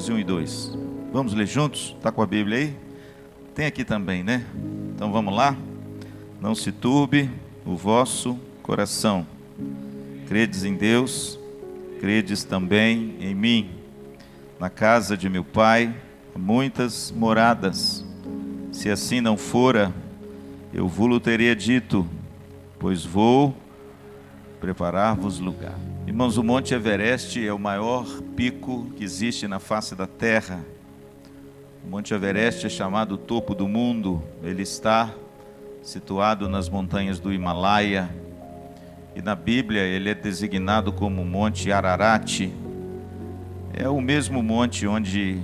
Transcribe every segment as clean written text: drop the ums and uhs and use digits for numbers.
14, 1 e 2. Vamos ler juntos? Está com a Bíblia aí? Tem aqui também, né? Então vamos lá. Não se turbe o vosso coração. Credes em Deus, credes também em mim. Na casa de meu Pai há muitas moradas. Se assim não fora, eu vos teria dito, pois vou preparar-vos lugar. Irmãos, o Monte Everest é o maior pico que existe na face da terra. O Monte Everest é chamado o topo do mundo. Ele está situado nas montanhas do Himalaia. E na Bíblia ele é designado como Monte Ararat. É o mesmo monte onde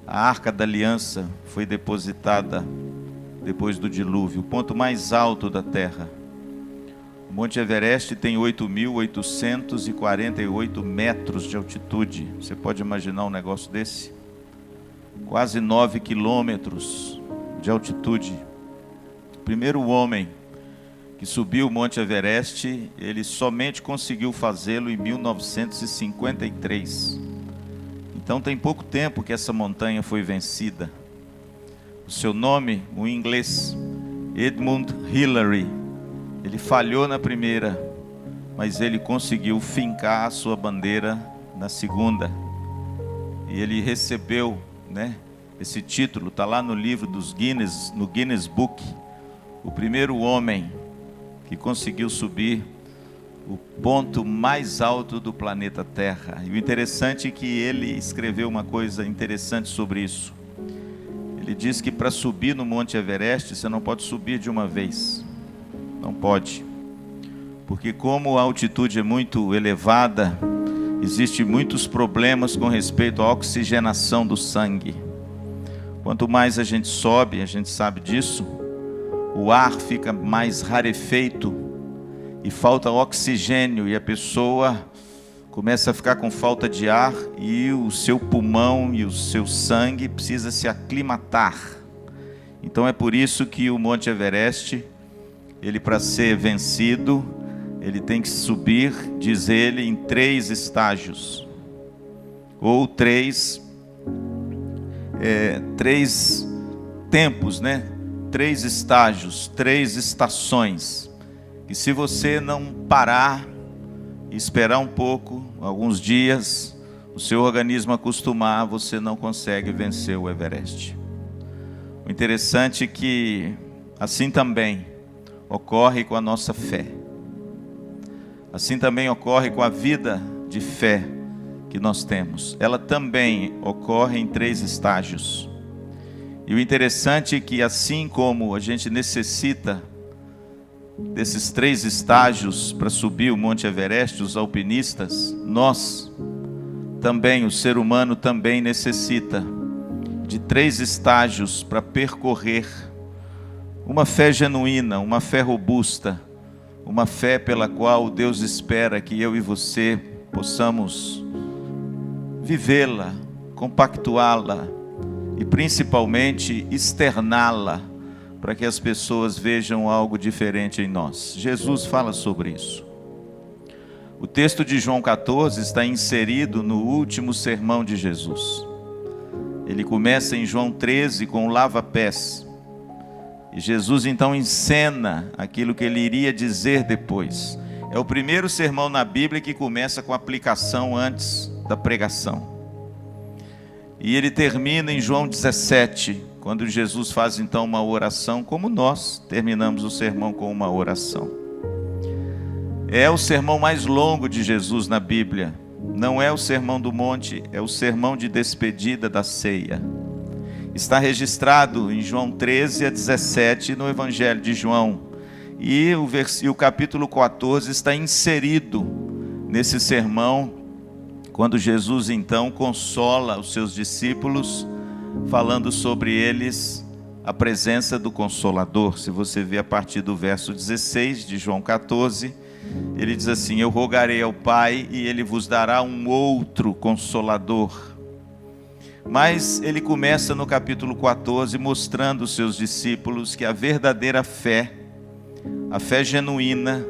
a Arca da Aliança foi depositada depois do dilúvio, o ponto mais alto da terra. O Monte Everest tem 8.848 metros de altitude. Você pode imaginar um negócio desse? Quase 9 quilômetros de altitude. O primeiro homem que subiu o Monte Everest, ele somente conseguiu fazê-lo em 1953. Então tem pouco tempo que essa montanha foi vencida. O seu nome, o inglês, Edmund Hillary, ele falhou na primeira, mas ele conseguiu fincar a sua bandeira na segunda. E ele recebeu, esse título, está lá no livro dos Guinness, no Guinness Book, o primeiro homem que conseguiu subir o ponto mais alto do planeta Terra. E o interessante é que ele escreveu uma coisa interessante sobre isso. Ele diz que para subir no Monte Everest, você não pode subir de uma vez. Não pode. Porque como a altitude é muito elevada, existem muitos problemas com respeito à oxigenação do sangue. Quanto mais a gente sobe, a gente sabe disso, o ar fica mais rarefeito e falta oxigênio, e a pessoa começa a ficar com falta de ar, e o seu pulmão e o seu sangue precisa se aclimatar. Então é por isso que o Monte Everest, ele, para ser vencido, ele tem que subir, diz ele, em 3 estágios, ou 3 tempos, 3 estágios, 3 estações, que se você não parar e esperar um pouco, alguns dias, o seu organismo acostumar, você não consegue vencer o Everest. O interessante é que assim também ocorre com a nossa fé. Assim também ocorre com a vida de fé que nós temos. Ela também ocorre em 3 estágios. E o interessante é que assim como a gente necessita desses 3 estágios para subir o Monte Everest, os alpinistas, nós também, o ser humano também necessita de 3 estágios para percorrer uma fé genuína, uma fé robusta, uma fé pela qual Deus espera que eu e você possamos vivê-la, compactuá-la e principalmente externá-la, para que as pessoas vejam algo diferente em nós. Jesus fala sobre isso. O texto de João 14 está inserido no último sermão de Jesus. Ele começa em João 13 com o lava-pés. E Jesus então encena aquilo que ele iria dizer depois. É o primeiro sermão na Bíblia que começa com aplicação antes da pregação. E ele termina em João 17, quando Jesus faz então uma oração, como nós terminamos o sermão com uma oração. É o sermão mais longo de Jesus na Bíblia. Não é o sermão do monte, é o sermão de despedida da ceia. Está registrado em João 13 a 17 no Evangelho de João. E o capítulo 14 está inserido nesse sermão, quando Jesus então consola os seus discípulos, falando sobre eles a presença do Consolador. Se você vê a partir do verso 16 de João 14, ele diz assim: eu rogarei ao Pai e ele vos dará um outro Consolador. Mas ele começa no capítulo 14 mostrando aos seus discípulos que a verdadeira fé, a fé genuína,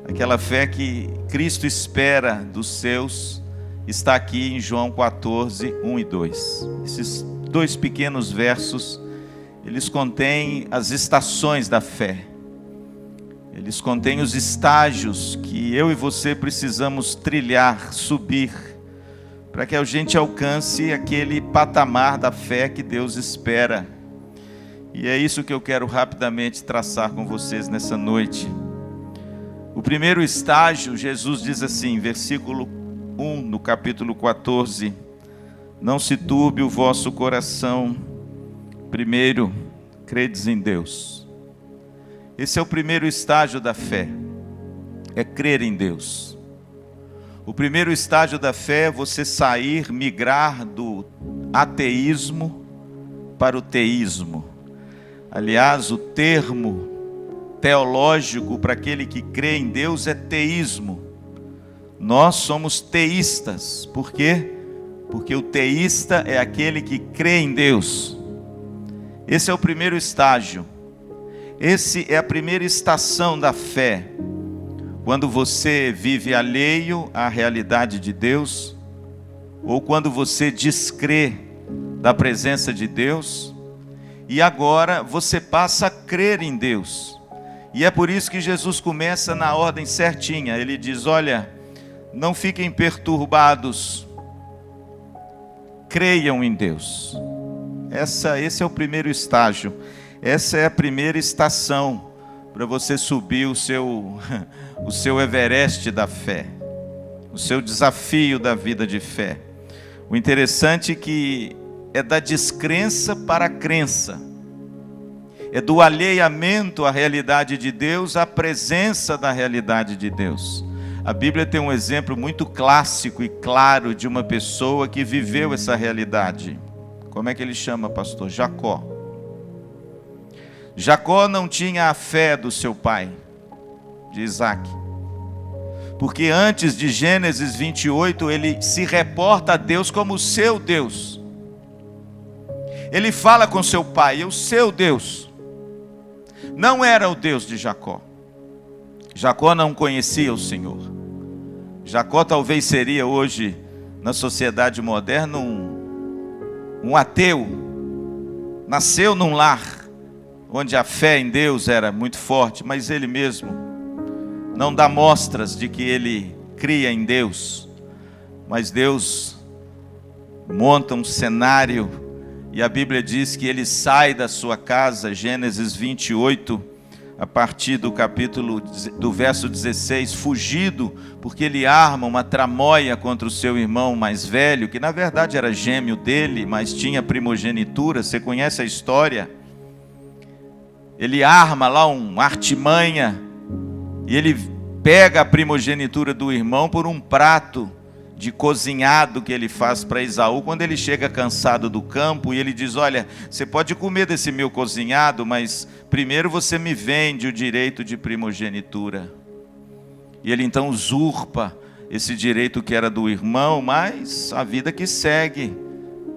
aquela fé que Cristo espera dos seus, está aqui em João 14, 1 e 2. Esses dois pequenos versos, eles contêm as estações da fé. Eles contêm os estágios que eu e você precisamos trilhar, subir, para que a gente alcance aquele patamar da fé que Deus espera. E é isso que eu quero rapidamente traçar com vocês nessa noite. O primeiro estágio, Jesus diz assim, versículo 1, no capítulo 14, não se turbe o vosso coração, primeiro, credes em Deus. Esse é o primeiro estágio da fé, é crer em Deus. O primeiro estágio da fé é você sair, migrar do ateísmo para o teísmo. Aliás, o termo teológico para aquele que crê em Deus é teísmo. Nós somos teístas. Por quê? Porque o teísta é aquele que crê em Deus. Esse é o primeiro estágio. Esse é a primeira estação da fé. Quando você vive alheio à realidade de Deus, ou quando você descrê da presença de Deus, e agora você passa a crer em Deus. E é por isso que Jesus começa na ordem certinha. Ele diz, olha, não fiquem perturbados, creiam em Deus. Esse é o primeiro estágio. Essa é a primeira estação para você subir o seu Everest da fé, o seu desafio da vida de fé. O interessante é que é da descrença para a crença, é do alheamento à realidade de Deus à presença da realidade de Deus. A Bíblia tem um exemplo muito clássico e claro de uma pessoa que viveu essa realidade. Como é que ele chama, pastor? Jacó. Jacó não tinha a fé do seu pai, de Isaac. Porque antes de Gênesis 28, ele se reporta a Deus como o seu Deus. Ele fala com seu pai, o seu Deus. Não era o Deus de Jacó. Jacó não conhecia o Senhor. Jacó talvez seria hoje, na sociedade moderna, um ateu. Nasceu num lar onde a fé em Deus era muito forte, mas ele mesmo não dá mostras de que ele cria em Deus. Mas Deus monta um cenário, e a Bíblia diz que ele sai da sua casa, Gênesis 28, a partir do verso 16, fugido, porque ele arma uma tramóia contra o seu irmão mais velho, que na verdade era gêmeo dele, mas tinha primogenitura. Você conhece a história? Ele arma lá uma artimanha, e ele pega a primogenitura do irmão por um prato de cozinhado que ele faz para Esaú, quando ele chega cansado do campo, e ele diz, olha, você pode comer desse meu cozinhado, mas primeiro você me vende o direito de primogenitura. E ele então usurpa esse direito que era do irmão, mas a vida que segue.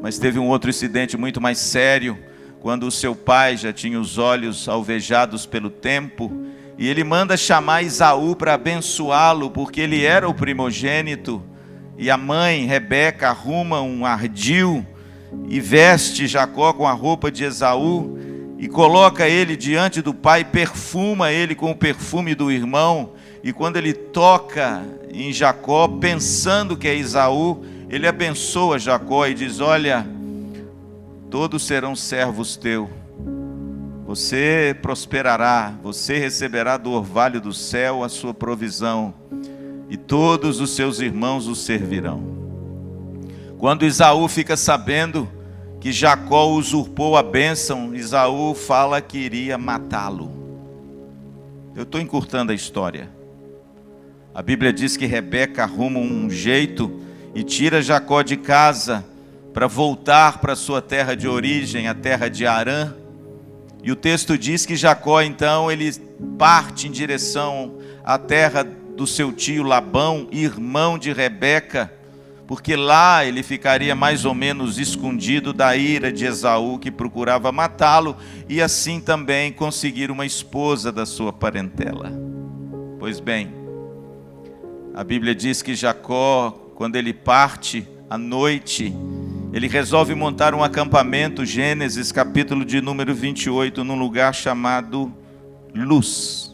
Mas teve um outro incidente muito mais sério, quando o seu pai já tinha os olhos alvejados pelo tempo, e ele manda chamar Esaú para abençoá-lo, porque ele era o primogênito. E a mãe, Rebeca, arruma um ardil e veste Jacó com a roupa de Esaú e coloca ele diante do pai, perfuma ele com o perfume do irmão. E quando ele toca em Jacó, pensando que é Esaú, ele abençoa Jacó e diz, olha, todos serão servos teus. Você prosperará, você receberá do orvalho do céu a sua provisão, e todos os seus irmãos o servirão. Quando Esaú fica sabendo que Jacó usurpou a bênção, Esaú fala que iria matá-lo. Eu estou encurtando a história. A Bíblia diz que Rebeca arruma um jeito e tira Jacó de casa para voltar para sua terra de origem, a terra de Harã. E o texto diz que Jacó então ele parte em direção à terra do seu tio Labão, irmão de Rebeca, porque lá ele ficaria mais ou menos escondido da ira de Esaú, que procurava matá-lo, e assim também conseguir uma esposa da sua parentela. Pois bem, a Bíblia diz que Jacó quando ele parte à noite, ele resolve montar um acampamento, Gênesis capítulo de número 28, num lugar chamado Luz.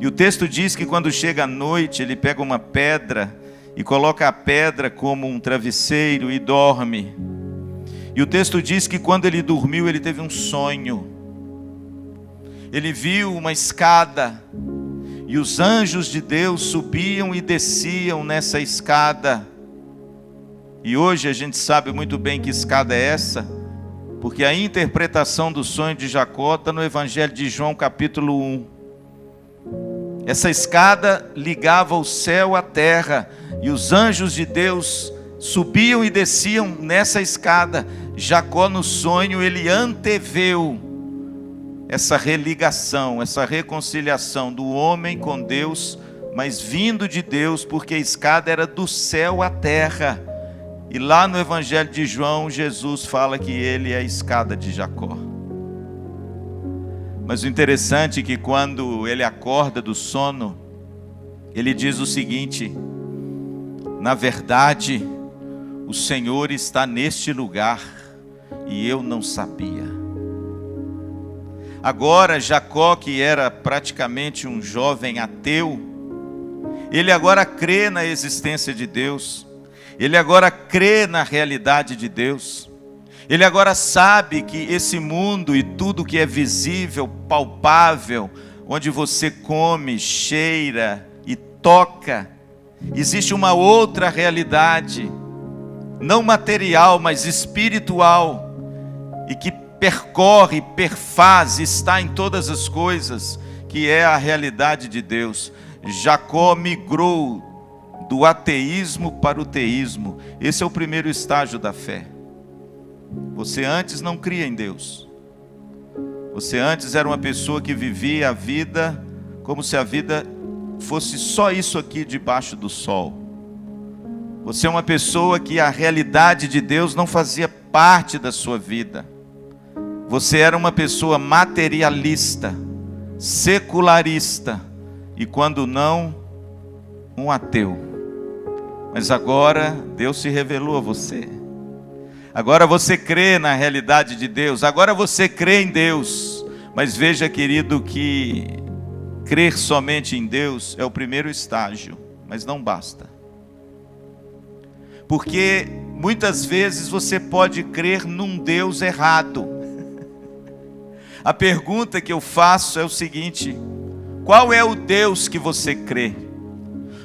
E o texto diz que quando chega à noite, ele pega uma pedra e coloca a pedra como um travesseiro e dorme. E o texto diz que quando ele dormiu, ele teve um sonho. Ele viu uma escada, e os anjos de Deus subiam e desciam nessa escada. E hoje a gente sabe muito bem que escada é essa, porque a interpretação do sonho de Jacó está no Evangelho de João capítulo 1. Essa escada ligava o céu à terra, e os anjos de Deus subiam e desciam nessa escada. Jacó, no sonho, ele anteveu essa religação, essa reconciliação do homem com Deus, mas vindo de Deus, porque a escada era do céu à terra. E lá no Evangelho de João, Jesus fala que ele é a escada de Jacó. Mas o interessante é que quando ele acorda do sono, ele diz o seguinte: na verdade, o Senhor está neste lugar e eu não sabia. Agora Jacó, que era praticamente um jovem ateu, ele agora crê na existência de Deus, ele agora crê na realidade de Deus, ele agora sabe que esse mundo e tudo que é visível, palpável, onde você come, cheira e toca, existe uma outra realidade, não material, mas espiritual, e que percorre, perfaz, está em todas as coisas, que é a realidade de Deus. Jacó migrou do ateísmo para o teísmo. Esse é o primeiro estágio da fé. Você antes não cria em Deus. Você antes era uma pessoa que vivia a vida como se a vida fosse só isso aqui debaixo do sol. Você é uma pessoa que a realidade de Deus não fazia parte da sua vida. Você era uma pessoa materialista, secularista, e quando não, um ateu. Mas agora Deus se revelou a você. Agora você crê na realidade de Deus, agora você crê em Deus. Mas veja, querido, que crer somente em Deus é o primeiro estágio, mas não basta. Porque muitas vezes você pode crer num Deus errado. A pergunta que eu faço é o seguinte: qual é o Deus que você crê?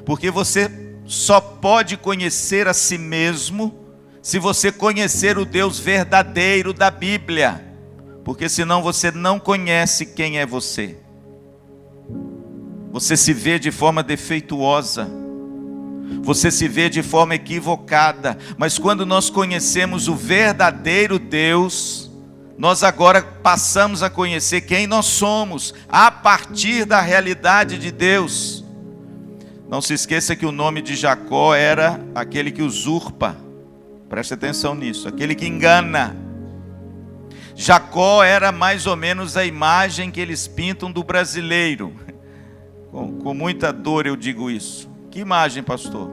Porque você só pode conhecer a si mesmo se você conhecer o Deus verdadeiro da Bíblia, porque senão você não conhece quem é você. Você se vê de forma defeituosa, você se vê de forma equivocada, mas quando nós conhecemos o verdadeiro Deus, nós agora passamos a conhecer quem nós somos, a partir da realidade de Deus. Não se esqueça que o nome de Jacó era aquele que usurpa. Preste atenção nisso, aquele que engana. Jacó era mais ou menos a imagem que eles pintam do brasileiro. Com muita dor eu digo isso. Que imagem, pastor?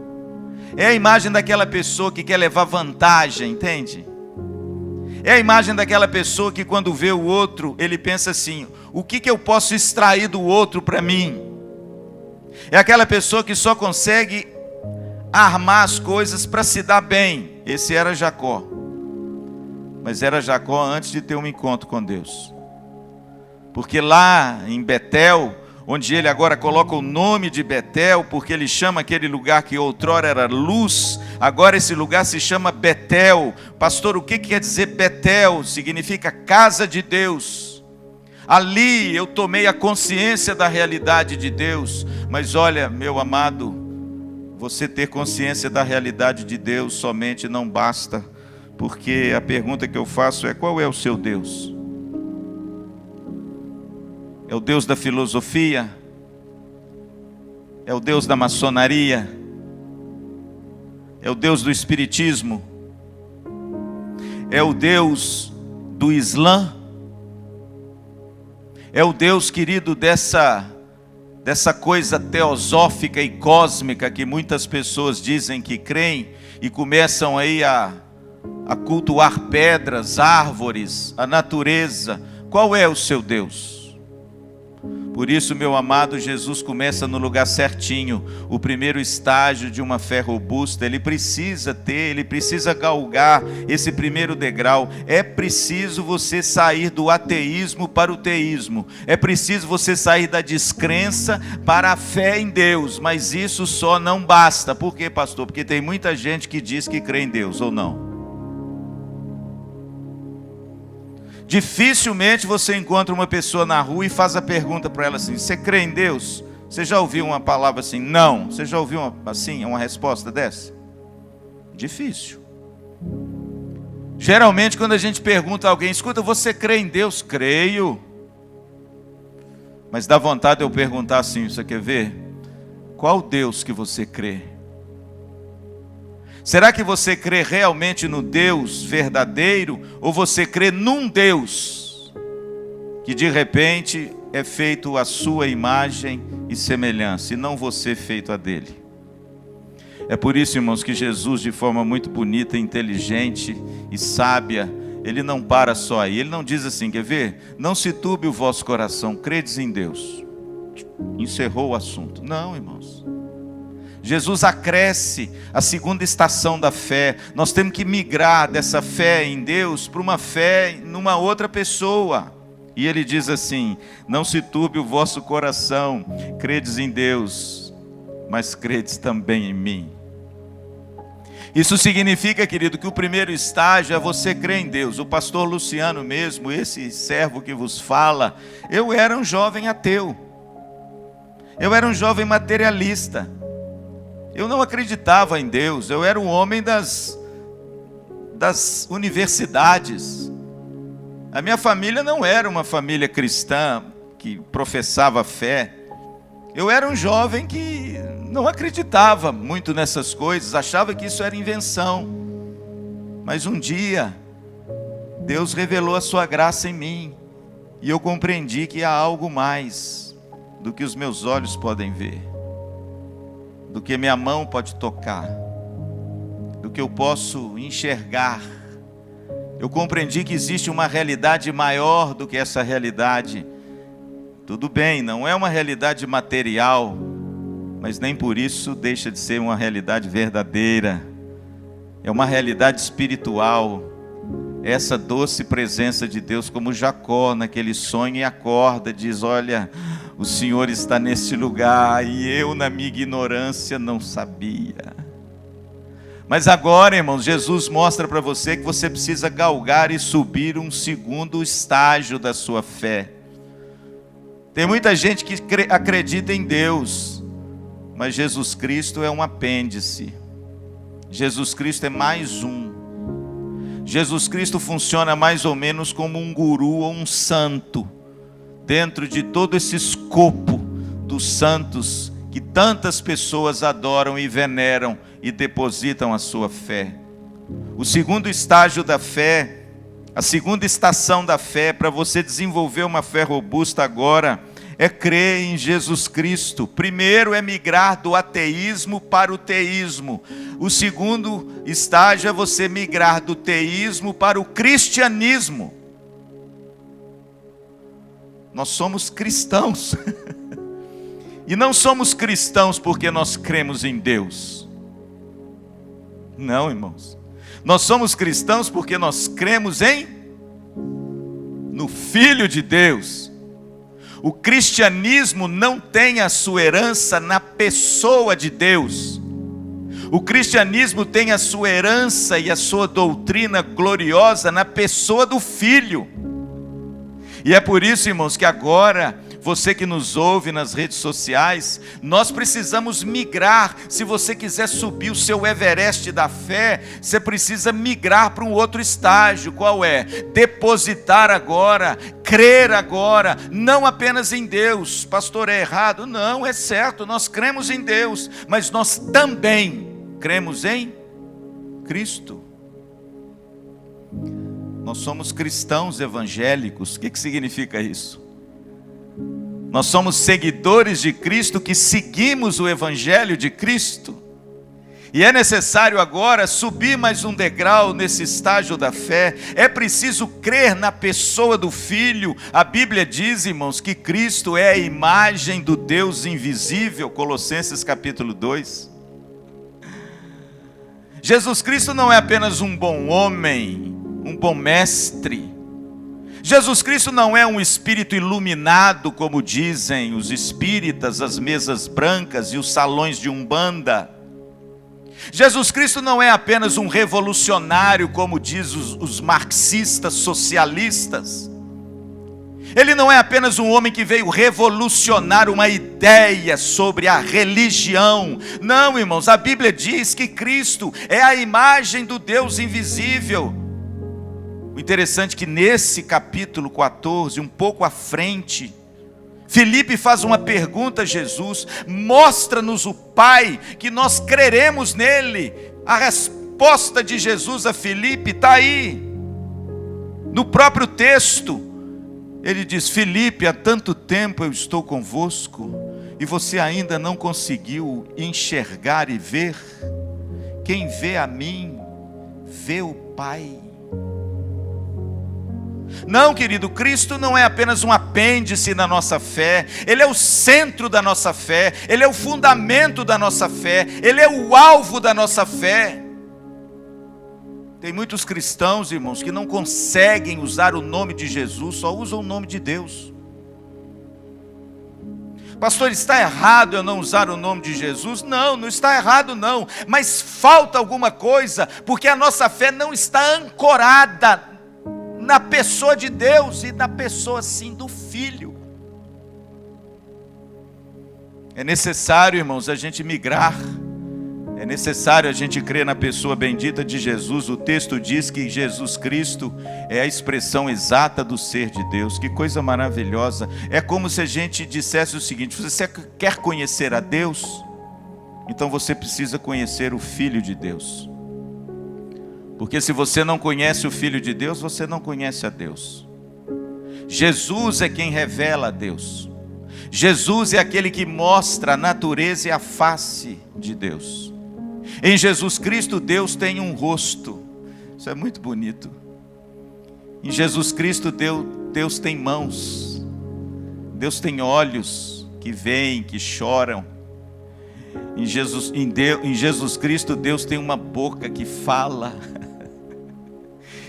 É a imagem daquela pessoa que quer levar vantagem, entende? É a imagem daquela pessoa que quando vê o outro, ele pensa assim: o que eu posso extrair do outro para mim? É aquela pessoa que só consegue armar as coisas para se dar bem. Esse era Jacó. Mas era Jacó antes de ter um encontro com Deus. Porque lá em Betel, onde ele agora coloca o nome de Betel, porque ele chama aquele lugar que outrora era Luz, agora esse lugar se chama Betel. Pastor, o que quer dizer Betel? Significa casa de Deus. Ali eu tomei a consciência da realidade de Deus. Mas olha, meu amado, você ter consciência da realidade de Deus somente não basta, porque a pergunta que eu faço é: qual é o seu Deus? É o Deus da filosofia? É o Deus da maçonaria? É o Deus do espiritismo? É o Deus do Islã? É o Deus, querido, dessa dessa coisa teosófica e cósmica que muitas pessoas dizem que creem e começam aí a cultuar pedras, árvores, a natureza. Qual é o seu Deus? Por isso, meu amado, Jesus começa no lugar certinho. O primeiro estágio de uma fé robusta, ele precisa galgar esse primeiro degrau. É preciso você sair do ateísmo para o teísmo. É preciso você sair da descrença para a fé em Deus. Mas isso só não basta. Por quê, pastor? Porque tem muita gente que diz que crê em Deus, ou não? Dificilmente você encontra uma pessoa na rua e faz a pergunta para ela assim: você crê em Deus? Você já ouviu uma palavra assim? Não. Você já ouviu uma resposta dessa? Difícil. Geralmente quando a gente pergunta a alguém: escuta, você crê em Deus? Creio. Mas dá vontade de eu perguntar assim: você quer ver? Qual Deus que você crê? Será que você crê realmente no Deus verdadeiro? Ou você crê num Deus que de repente é feito à sua imagem e semelhança, e não você feito a dele? É por isso, irmãos, que Jesus, de forma muito bonita, inteligente e sábia, ele não para só aí. Ele não diz assim: quer ver? Não se turbe o vosso coração, credes em Deus. Encerrou o assunto. Não, irmãos. Jesus acresce a segunda estação da fé. Nós temos que migrar dessa fé em Deus para uma fé numa outra pessoa. E ele diz assim: não se turbe o vosso coração, credes em Deus, mas credes também em mim. Isso significa, querido, que o primeiro estágio é você crer em Deus. O pastor Luciano mesmo, esse servo que vos fala, eu era um jovem ateu. Eu era um jovem materialista. Eu não acreditava em Deus. Eu era um homem das universidades. A minha família não era uma família cristã que professava fé. Eu era um jovem que não acreditava muito nessas coisas, achava que isso era invenção. Mas um dia, Deus revelou a sua graça em mim, e eu compreendi que há algo mais do que os meus olhos podem ver, do que minha mão pode tocar, do que eu posso enxergar. Eu compreendi que existe uma realidade maior do que essa realidade. Tudo bem, não é uma realidade material, mas nem por isso deixa de ser uma realidade verdadeira. É uma realidade espiritual. Essa doce presença de Deus, como Jacó naquele sonho e acorda, diz: olha, o Senhor está neste lugar, e eu na minha ignorância não sabia. Mas agora, irmãos, Jesus mostra para você que você precisa galgar e subir um segundo estágio da sua fé. Tem muita gente que acredita em Deus, mas Jesus Cristo é um apêndice. Jesus Cristo é mais um. Jesus Cristo funciona mais ou menos como um guru ou um santo, dentro de todo esse escopo dos santos que tantas pessoas adoram e veneram e depositam a sua fé. O segundo estágio da fé, a segunda estação da fé, para você desenvolver uma fé robusta agora, é crer em Jesus Cristo. Primeiro é migrar do ateísmo para o teísmo. O segundo estágio é você migrar do teísmo para o cristianismo. Nós somos cristãos. E não somos cristãos porque nós cremos em Deus. Não, irmãos. Nós somos cristãos porque nós cremos no Filho de Deus. O cristianismo não tem a sua herança na pessoa de Deus. O cristianismo tem a sua herança e a sua doutrina gloriosa na pessoa do Filho. E é por isso, irmãos, que agora, você que nos ouve nas redes sociais, nós precisamos migrar. Se você quiser subir o seu Everest da fé, você precisa migrar para um outro estágio. Qual é? Depositar agora, crer agora, não apenas em Deus. Pastor, é errado? Não, é certo, nós cremos em Deus, mas nós também cremos em Cristo. Nós somos cristãos evangélicos. O que significa isso? Nós somos seguidores de Cristo que seguimos o Evangelho de Cristo. E é necessário agora subir mais um degrau nesse estágio da fé. É preciso crer na pessoa do Filho. A Bíblia diz, irmãos, que Cristo é a imagem do Deus invisível. Colossenses capítulo 2. Jesus Cristo não é apenas um bom homem, um bom mestre. Jesus Cristo não é um espírito iluminado, como dizem os espíritas, as mesas brancas e os salões de umbanda. Jesus Cristo não é apenas um revolucionário, como diz os marxistas socialistas. Ele não é apenas um homem que veio revolucionar uma ideia sobre a religião. Não, irmãos, a Bíblia diz que Cristo é a imagem do Deus invisível. O interessante é que nesse capítulo 14, um pouco à frente, Filipe faz uma pergunta a Jesus: mostra-nos o Pai, que nós creremos nele. A resposta de Jesus a Filipe está aí, no próprio texto. Ele diz: Filipe, há tanto tempo eu estou convosco, e você ainda não conseguiu enxergar e ver? Quem vê a mim, vê o Pai. Não, querido, Cristo não é apenas um apêndice na nossa fé. Ele é o centro da nossa fé. Ele é o fundamento da nossa fé. Ele é o alvo da nossa fé. Tem muitos cristãos, irmãos, que não conseguem usar o nome de Jesus, só usam o nome de Deus. Pastor, está errado eu não usar o nome de Jesus? Não, não está errado não. Mas falta alguma coisa, porque a nossa fé não está ancorada na pessoa de Deus e na pessoa sim do Filho. É necessário, irmãos, a gente migrar. É necessário a gente crer na pessoa bendita de Jesus. O texto diz que Jesus Cristo é a expressão exata do ser de Deus. Que coisa maravilhosa. É como se a gente dissesse o seguinte: você quer conhecer a Deus? Então você precisa conhecer o Filho de Deus. Porque se você não conhece o Filho de Deus, você não conhece a Deus. Jesus é quem revela a Deus. Jesus é aquele que mostra a natureza e a face de Deus. Em Jesus Cristo, Deus tem um rosto. Isso é muito bonito. Em Jesus Cristo, Deus tem mãos. Deus tem olhos que veem, que choram. Em Jesus Cristo, Deus tem uma boca que fala.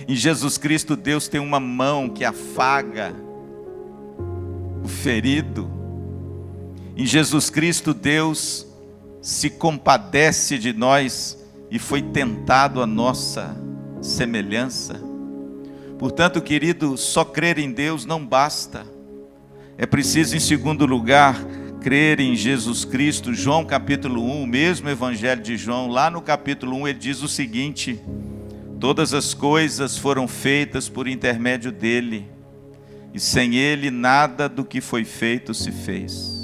Em Jesus Cristo, Deus tem uma mão que afaga o ferido. Em Jesus Cristo, Deus se compadece de nós e foi tentado a nossa semelhança. Portanto, querido, só crer em Deus não basta. É preciso, em segundo lugar, crer em Jesus Cristo. João capítulo 1, o mesmo evangelho de João, lá no capítulo 1, ele diz o seguinte: todas as coisas foram feitas por intermédio dele, e sem ele nada do que foi feito se fez.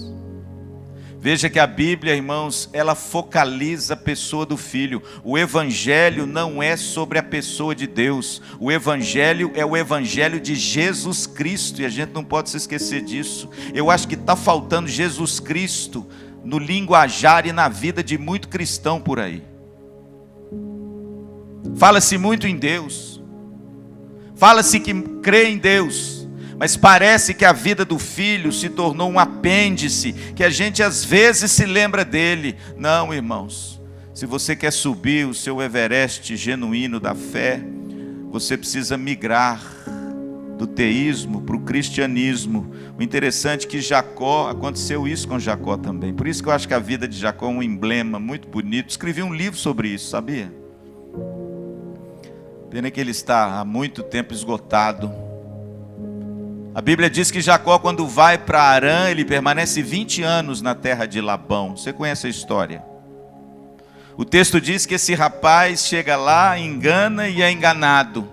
Veja que a Bíblia, irmãos, ela focaliza a pessoa do Filho. O Evangelho não é sobre a pessoa de Deus. O Evangelho é o Evangelho de Jesus Cristo, e a gente não pode se esquecer disso. Eu acho que está faltando Jesus Cristo no linguajar e na vida de muito cristão por aí. Fala-se muito em Deus, fala-se que crê em Deus, mas parece que a vida do Filho se tornou um apêndice, que a gente às vezes se lembra dele. Não, irmãos, se você quer subir o seu Everest genuíno da fé, você precisa migrar do teísmo para o cristianismo. O interessante é que Jacó, aconteceu isso com Jacó também. Por isso que eu acho que a vida de Jacó é um emblema muito bonito. Escrevi um livro sobre isso, sabia? Pena que ele está há muito tempo esgotado. A Bíblia diz que Jacó, quando vai para Harã, ele permanece 20 anos na terra de Labão. Você conhece a história? O texto diz que esse rapaz chega lá, engana e é enganado.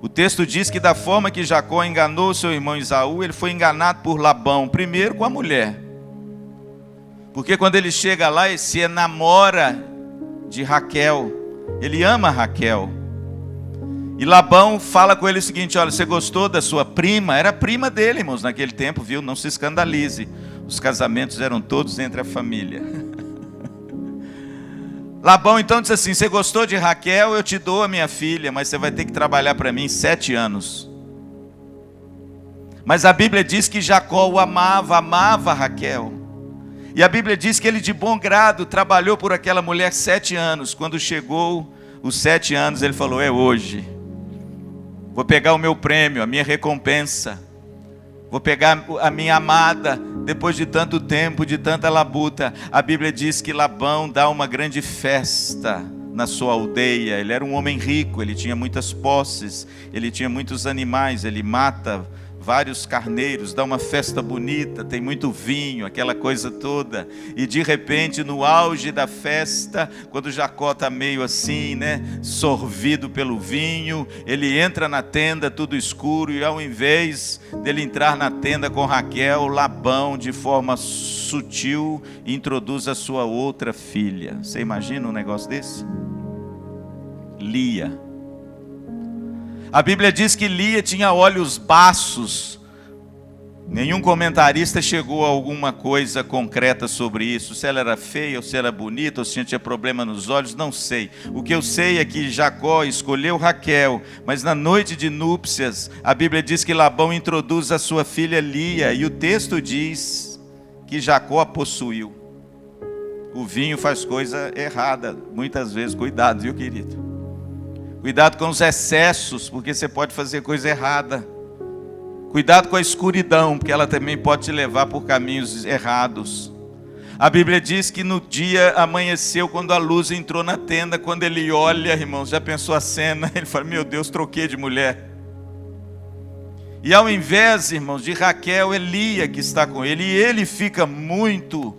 O texto diz que da forma que Jacó enganou seu irmão Esaú, ele foi enganado por Labão, primeiro com a mulher. Porque quando ele chega lá, ele se enamora de Raquel. Ele ama Raquel. E Labão fala com ele o seguinte: olha, você gostou da sua prima? Era prima dele, irmãos, naquele tempo, viu? Não se escandalize. Os casamentos eram todos entre a família. Labão então disse assim: você gostou de Raquel? Eu te dou a minha filha, mas você vai ter que trabalhar para mim 7 anos. Mas a Bíblia diz que Jacó o amava Raquel. E a Bíblia diz que ele de bom grado trabalhou por aquela mulher 7 anos. Quando chegou os 7 anos, ele falou: é hoje. Vou pegar o meu prêmio, a minha recompensa. Vou pegar a minha amada, depois de tanto tempo, de tanta labuta. A Bíblia diz que Labão dá uma grande festa na sua aldeia. Ele era um homem rico, ele tinha muitas posses, ele tinha muitos animais, ele mata vários carneiros, dá uma festa bonita, tem muito vinho, aquela coisa toda. E de repente, no auge da festa, quando Jacó está meio assim, né, sorvido pelo vinho, ele entra na tenda tudo escuro, e ao invés dele entrar na tenda com Raquel, Labão, de forma sutil, introduz a sua outra filha. Você imagina um negócio desse? Lia. A Bíblia diz que Lia tinha olhos baços. Nenhum comentarista chegou a alguma coisa concreta sobre isso. Se ela era feia, ou se era bonita, ou se tinha problema nos olhos, não sei. O que eu sei é que Jacó escolheu Raquel, mas na noite de núpcias, a Bíblia diz que Labão introduz a sua filha Lia, e o texto diz que Jacó a possuiu. O vinho faz coisa errada, muitas vezes. Cuidado, viu, querido? Cuidado com os excessos, porque você pode fazer coisa errada. Cuidado com a escuridão, porque ela também pode te levar por caminhos errados. A Bíblia diz que no dia amanheceu, quando a luz entrou na tenda. Quando ele olha, irmãos, já pensou a cena? Ele fala: meu Deus, troquei de mulher. E ao invés, irmãos, de Raquel, é Lia que está com ele. E ele fica muito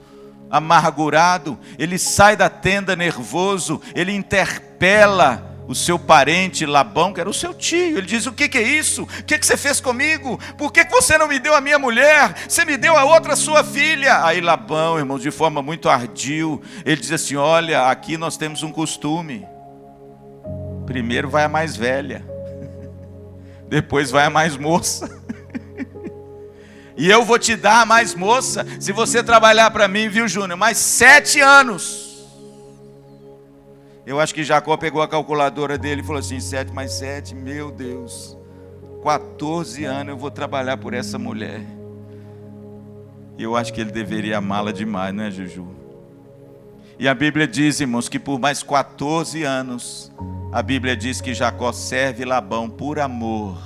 amargurado. Ele sai da tenda nervoso. Ele interpela o seu parente Labão, que era o seu tio. Ele diz: o que é isso? O que você fez comigo? Por que você não me deu a minha mulher? Você me deu a outra sua filha. Aí Labão, irmãos, de forma muito ardil, ele diz assim: olha, aqui nós temos um costume. Primeiro vai a mais velha, depois vai a mais moça. E eu vou te dar a mais moça se você trabalhar para mim, viu, Júnior? Mais 7 anos. Eu acho que Jacó pegou a calculadora dele e falou assim: 7 mais 7, meu Deus, 14 anos eu vou trabalhar por essa mulher. E eu acho que ele deveria amá-la demais, né, Juju? E a Bíblia diz, irmãos, que por mais 14 anos, a Bíblia diz que Jacó serve Labão por amor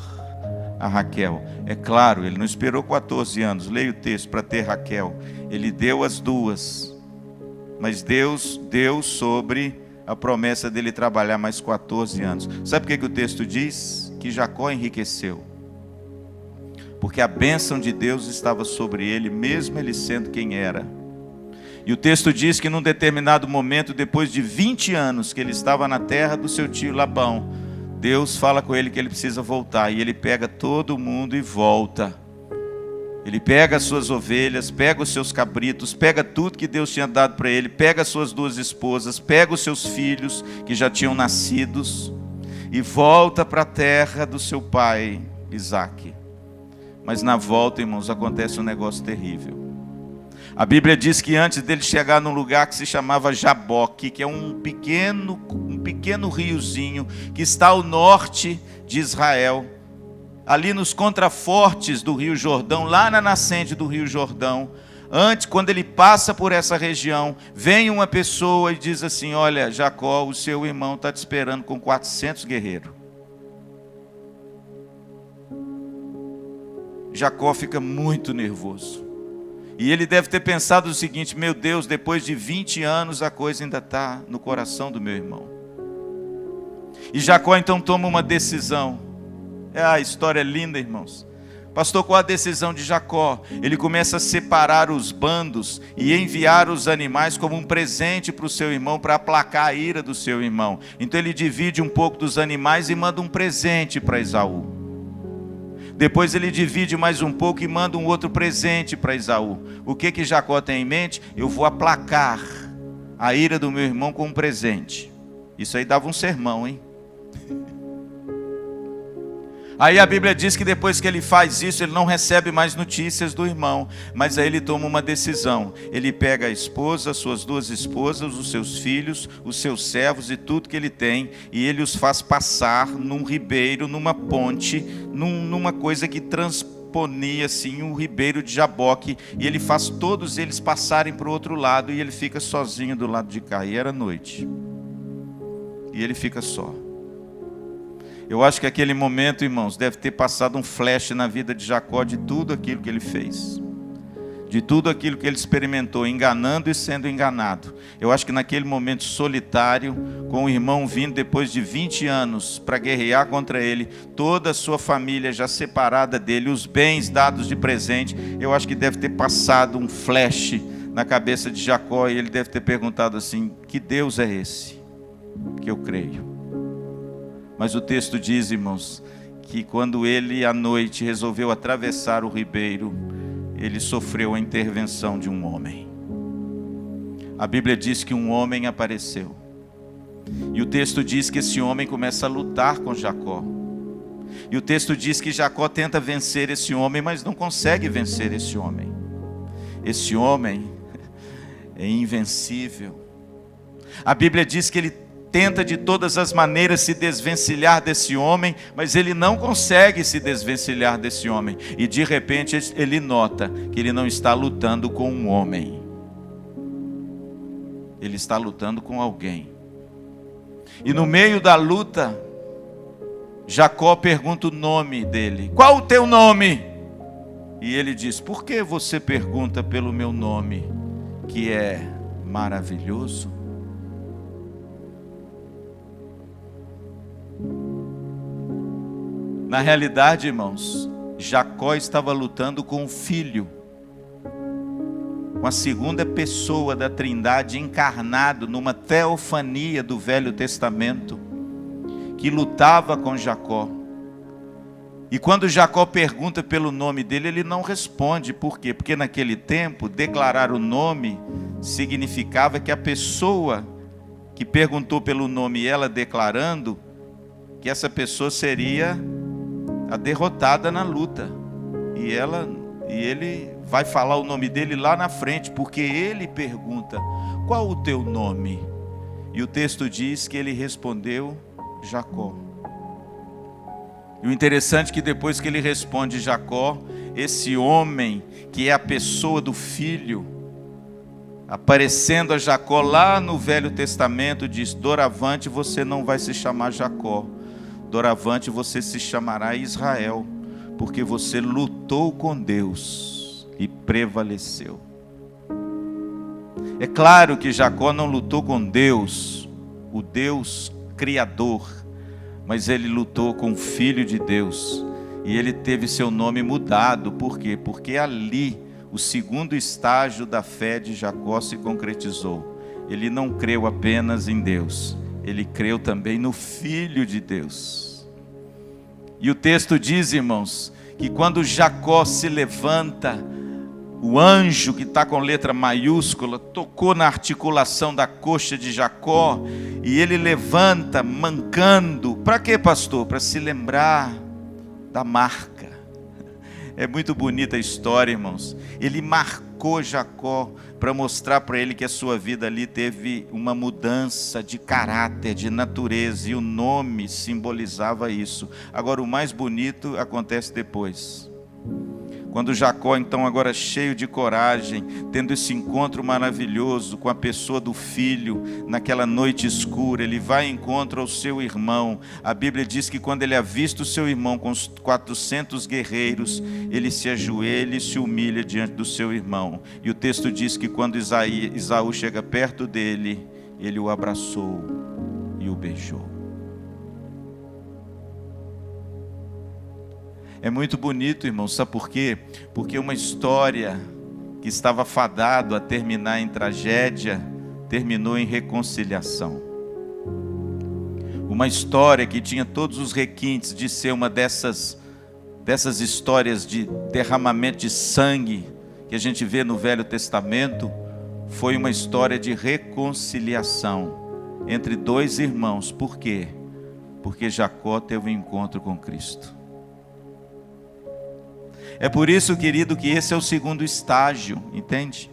a Raquel. É claro, ele não esperou 14 anos, leia o texto, para ter Raquel. Ele deu as duas, mas Deus deu sobre a promessa dele trabalhar mais 14 anos. Sabe por que o texto diz? Que Jacó enriqueceu. Porque a bênção de Deus estava sobre ele, mesmo ele sendo quem era. E o texto diz que num determinado momento, depois de 20 anos que ele estava na terra do seu tio Labão, Deus fala com ele que ele precisa voltar. E ele pega todo mundo e volta. Ele pega as suas ovelhas, pega os seus cabritos, pega tudo que Deus tinha dado para ele, pega as suas 2 esposas, pega os seus filhos que já tinham nascidos e volta para a terra do seu pai, Isaque. Mas na volta, irmãos, acontece um negócio terrível. A Bíblia diz que antes dele chegar num lugar que se chamava Jaboque, que é um pequeno riozinho que está ao norte de Israel, ali nos contrafortes do Rio Jordão, lá na nascente do Rio Jordão, antes, quando ele passa por essa região, vem uma pessoa e diz assim: olha, Jacó, o seu irmão está te esperando com 400 guerreiros. Jacó fica muito nervoso. E ele deve ter pensado o seguinte: meu Deus, depois de 20 anos a coisa ainda está no coração do meu irmão. E Jacó então toma uma decisão. A história é linda, irmãos. Pastor, qual a decisão de Jacó? Ele começa a separar os bandos e enviar os animais como um presente para o seu irmão, para aplacar a ira do seu irmão. Então ele divide um pouco dos animais e manda um presente para Esaú. Depois ele divide mais um pouco e manda um outro presente para Esaú. O que Jacó tem em mente? Eu vou aplacar a ira do meu irmão com um presente. Isso aí dava um sermão, hein? Aí a Bíblia diz que depois que ele faz isso, ele não recebe mais notícias do irmão, mas aí ele toma uma decisão. Ele pega a esposa, suas 2 esposas, os seus filhos, os seus servos e tudo que ele tem, e ele os faz passar num ribeiro, numa ponte, numa coisa que transponia assim o ribeiro de Jaboque, e ele faz todos eles passarem para o outro lado, e ele fica sozinho do lado de cá. E era noite, e ele fica só. Eu acho que aquele momento, irmãos, deve ter passado um flash na vida de Jacó de tudo aquilo que ele fez, de tudo aquilo que ele experimentou, enganando e sendo enganado. Eu acho que naquele momento solitário, com o irmão vindo depois de 20 anos para guerrear contra ele, toda a sua família já separada dele, os bens dados de presente, eu acho que deve ter passado um flash na cabeça de Jacó, e ele deve ter perguntado assim: que Deus é esse que eu creio? Mas o texto diz, irmãos, que quando ele à noite resolveu atravessar o ribeiro, ele sofreu a intervenção de um homem. A Bíblia diz que um homem apareceu, e o texto diz que esse homem começa a lutar com Jacó, e o texto diz que Jacó tenta vencer esse homem, mas não consegue vencer esse homem. Esse homem é invencível. A Bíblia diz que ele tenta de todas as maneiras se desvencilhar desse homem, mas ele não consegue se desvencilhar desse homem. E de repente ele nota que ele não está lutando com um homem, ele está lutando com alguém. E no meio da luta, Jacó pergunta o nome dele: qual o teu nome? E ele diz: por que você pergunta pelo meu nome, que é maravilhoso? Na realidade, irmãos, Jacó estava lutando com o filho, com a segunda pessoa da Trindade encarnado numa teofania do Velho Testamento, que lutava com Jacó. E quando Jacó pergunta pelo nome dele, ele não responde. Por quê? Porque naquele tempo, declarar o nome significava que a pessoa que perguntou pelo nome e ela declarando, que essa pessoa seria a derrotada na luta, e ele vai falar o nome dele lá na frente, porque ele pergunta: qual o teu nome? E o texto diz que ele respondeu: Jacó. E o interessante é que depois que ele responde Jacó, esse homem, que é a pessoa do filho, aparecendo a Jacó lá no Velho Testamento, diz: doravante você não vai se chamar Jacó, doravante você se chamará Israel, porque você lutou com Deus e prevaleceu. É claro que Jacó não lutou com Deus, o Deus Criador, mas ele lutou com o Filho de Deus, e ele teve seu nome mudado. Por quê? Porque ali o segundo estágio da fé de Jacó se concretizou. Ele não creu apenas em Deus, ele creu também no Filho de Deus. E o texto diz, irmãos, que quando Jacó se levanta, o anjo que está com letra maiúscula tocou na articulação da coxa de Jacó, e ele levanta mancando. Para quê, pastor? Para se lembrar da marca. É muito bonita a história, irmãos. Ele marcou Jacó para mostrar para ele que a sua vida ali teve uma mudança de caráter, de natureza, e o nome simbolizava isso. Agora, o mais bonito acontece depois. Quando Jacó, então, agora cheio de coragem, tendo esse encontro maravilhoso com a pessoa do filho, naquela noite escura, ele vai em encontro ao seu irmão. A Bíblia diz que quando ele avista o seu irmão com os 400 guerreiros, ele se ajoelha e se humilha diante do seu irmão. E o texto diz que quando Esaú chega perto dele, ele o abraçou e o beijou. É muito bonito, irmão, sabe por quê? Porque uma história que estava fadado a terminar em tragédia, terminou em reconciliação. Uma história que tinha todos os requintes de ser uma dessas histórias de derramamento de sangue que a gente vê no Velho Testamento, foi uma história de reconciliação entre dois irmãos. Por quê? Porque Jacó teve um encontro com Cristo. É por isso, querido, que esse é o segundo estágio, entende?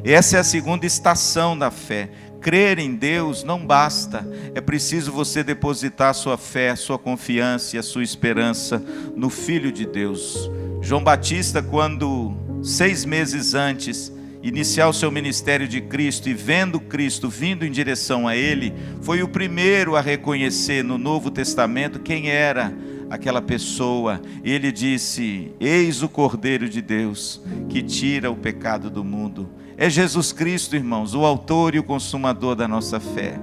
Essa é a segunda estação da fé. Crer em Deus não basta, é preciso você depositar a sua fé, a sua confiança e a sua esperança no Filho de Deus. João Batista, quando 6 meses antes iniciar o seu ministério de Cristo e vendo Cristo vindo em direção a ele, foi o primeiro a reconhecer no Novo Testamento quem era aquela pessoa. Ele disse: eis o Cordeiro de Deus que tira o pecado do mundo. É Jesus Cristo, irmãos, o autor e o consumador da nossa fé.